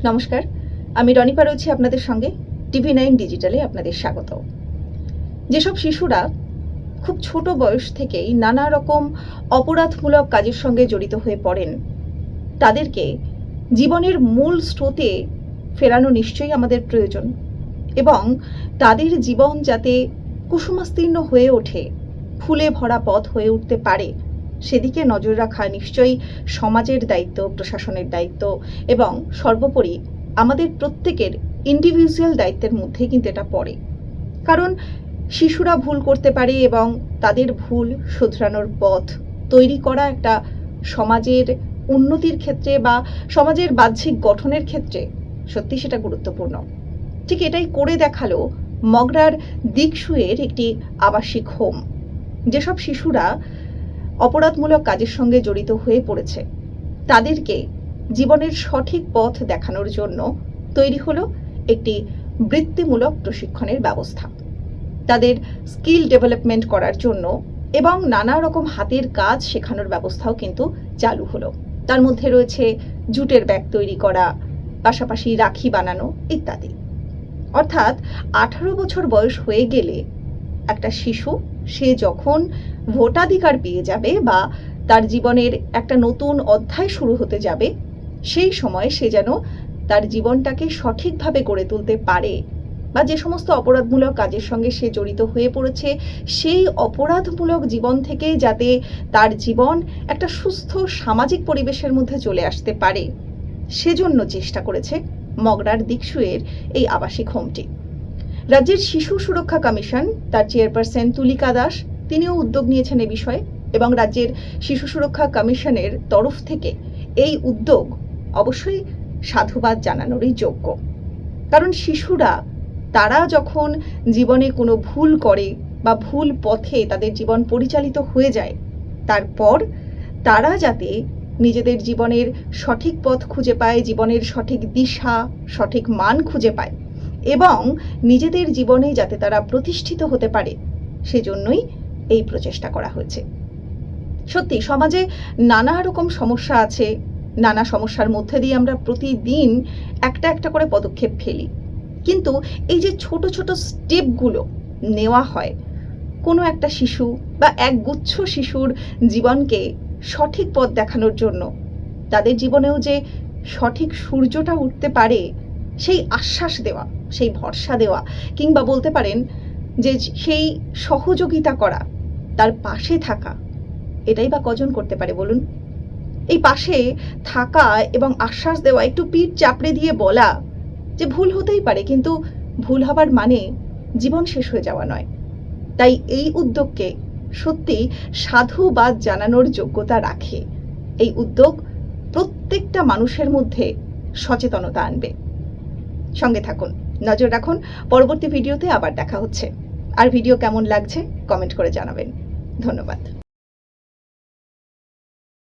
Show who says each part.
Speaker 1: নমস্কার, আমি রনিপা রয়েছি আপনাদের সঙ্গে। TV9 ডিজিটালে আপনাদের স্বাগত। যেসব শিশুরা খুব ছোট বয়স থেকেই নানা রকম অপরাধমূলক কাজের সঙ্গে জড়িত হয়ে পড়েন, তাদেরকে জীবনের মূল স্রোতে ফেরানো নিশ্চয়ই আমাদের প্রয়োজন এবং তাদের জীবন যাতে কুসুমাস্তীর্ণ হয়ে ওঠে, ফুলে ভরা পথ হয়ে উঠতে পারে, সেদিকে নজর রাখা নিশ্চয়ই সমাজের দায়িত্ব, প্রশাসনের দায়িত্ব এবং সর্বোপরি আমাদের প্রত্যেকের ইন্ডিভিজুয়াল দায়িত্বের মধ্যে কিন্তু এটা পড়ে। কারণ শিশুরা ভুল করতে পারে এবং তাদের ভুল শুধরানোর পথ তৈরি করা একটা সমাজের উন্নতির ক্ষেত্রে বা সমাজের বাহ্যিক গঠনের ক্ষেত্রে সত্যি সেটা গুরুত্বপূর্ণ। ঠিক এটাই করে দেখালো মগরার দিকসুয়ের একটি আবাসিক হোম। যেসব শিশুরা অপরাধমূলক কাজের সঙ্গে জড়িত হয়ে পড়েছে, তাদেরকে জীবনের সঠিক পথ দেখানোর জন্য তৈরি হলো একটি বৃত্তিমূলক প্রশিক্ষণের ব্যবস্থা। তাদের স্কিল ডেভেলপমেন্ট করার জন্য এবং নানা রকম হাতের কাজ শেখানোর ব্যবস্থাও কিন্তু চালু হলো। তার মধ্যে রয়েছে জুটের ব্যাগ তৈরি করা, পাশাপাশি রাখি বানানো ইত্যাদি। অর্থাৎ 18 বছর বয়স হয়ে গেলে একটা শিশু, সে যখন ভোটাধিকার পেয়ে যাবে বা তার জীবনের একটা নতুন অধ্যায় শুরু হতে যাবে, সেই সময় সে যেন তার জীবনটাকে সঠিকভাবে গড়ে তুলতে পারে বা যে সমস্ত অপরাধমূলক কাজের সঙ্গে সে জড়িত হয়ে পড়েছে, সেই অপরাধমূলক জীবন থেকে যাতে তার জীবন একটা সুস্থ সামাজিক পরিবেশের মধ্যে চলে আসতে পারে, সেজন্য চেষ্টা করেছে মগরার দিকসুয়ের এই আবাসিক হোমটি। রাজ্যের শিশু সুরক্ষা কমিশন, তার চেয়ারপারসন তুলিকা দাস, তিনিও উদ্যোগ নিয়েছেন এ বিষয়ে এবং রাজ্যের শিশু সুরক্ষা কমিশনের তরফ থেকে এই উদ্যোগ অবশ্যই সাধুবাদ জানানোরই যোগ্য। কারণ শিশুরা, তারা যখন জীবনে কোনো ভুল করে বা ভুল পথে তাদের জীবন পরিচালিত হয়ে যায়, তারপর তারা যাতে নিজেদের জীবনের সঠিক পথ খুঁজে পায়, জীবনের সঠিক দিশা, সঠিক মান খুঁজে পায় এবং নিজেদের জীবনে যাতে তারা প্রতিষ্ঠিত হতে পারে, সেজন্যই এই প্রচেষ্টা করা হয়েছে। সত্যি সমাজে নানা রকম সমস্যা আছে, নানা সমস্যার মধ্যে দিয়ে আমরা প্রতিদিন একটা একটা করে পদক্ষেপ ফেলি, কিন্তু এই যে ছোট ছোট স্টেপগুলো নেওয়া হয় কোনো একটা শিশু বা একগুচ্ছ শিশুর জীবনকে সঠিক পথ দেখানোর জন্য, তাদের জীবনেও যে সঠিক সূর্যটা উঠতে পারে সেই আশ্বাস দেওয়া, সেই ভরসা দেওয়া, কিংবা বলতে পারেন যে সেই সহযোগিতা করা, তার পাশে থাকা, এটাই বা কজন করতে পারে বলুন? এই পাশে থাকা এবং আশ্বাস দেওয়া, একটু পিঠ চাপড়ে দিয়ে বলা যে ভুল হতেই পারে, কিন্তু ভুল হবার মানে জীবন শেষ হয়ে যাওয়া নয়। তাই এই উদ্যোগকে সত্যি সাধুবাদ জানানোর যোগ্যতা রাখে। এই উদ্যোগ প্রত্যেকটা মানুষের মধ্যে সচেতনতা আনবে। সঙ্গে থাকুন, নজর রাখুন। পরবর্তী ভিডিওতে আবার দেখা হচ্ছে। আর ভিডিও কেমন লাগছে কমেন্ট করে জানাবেন। ধন্যবাদ।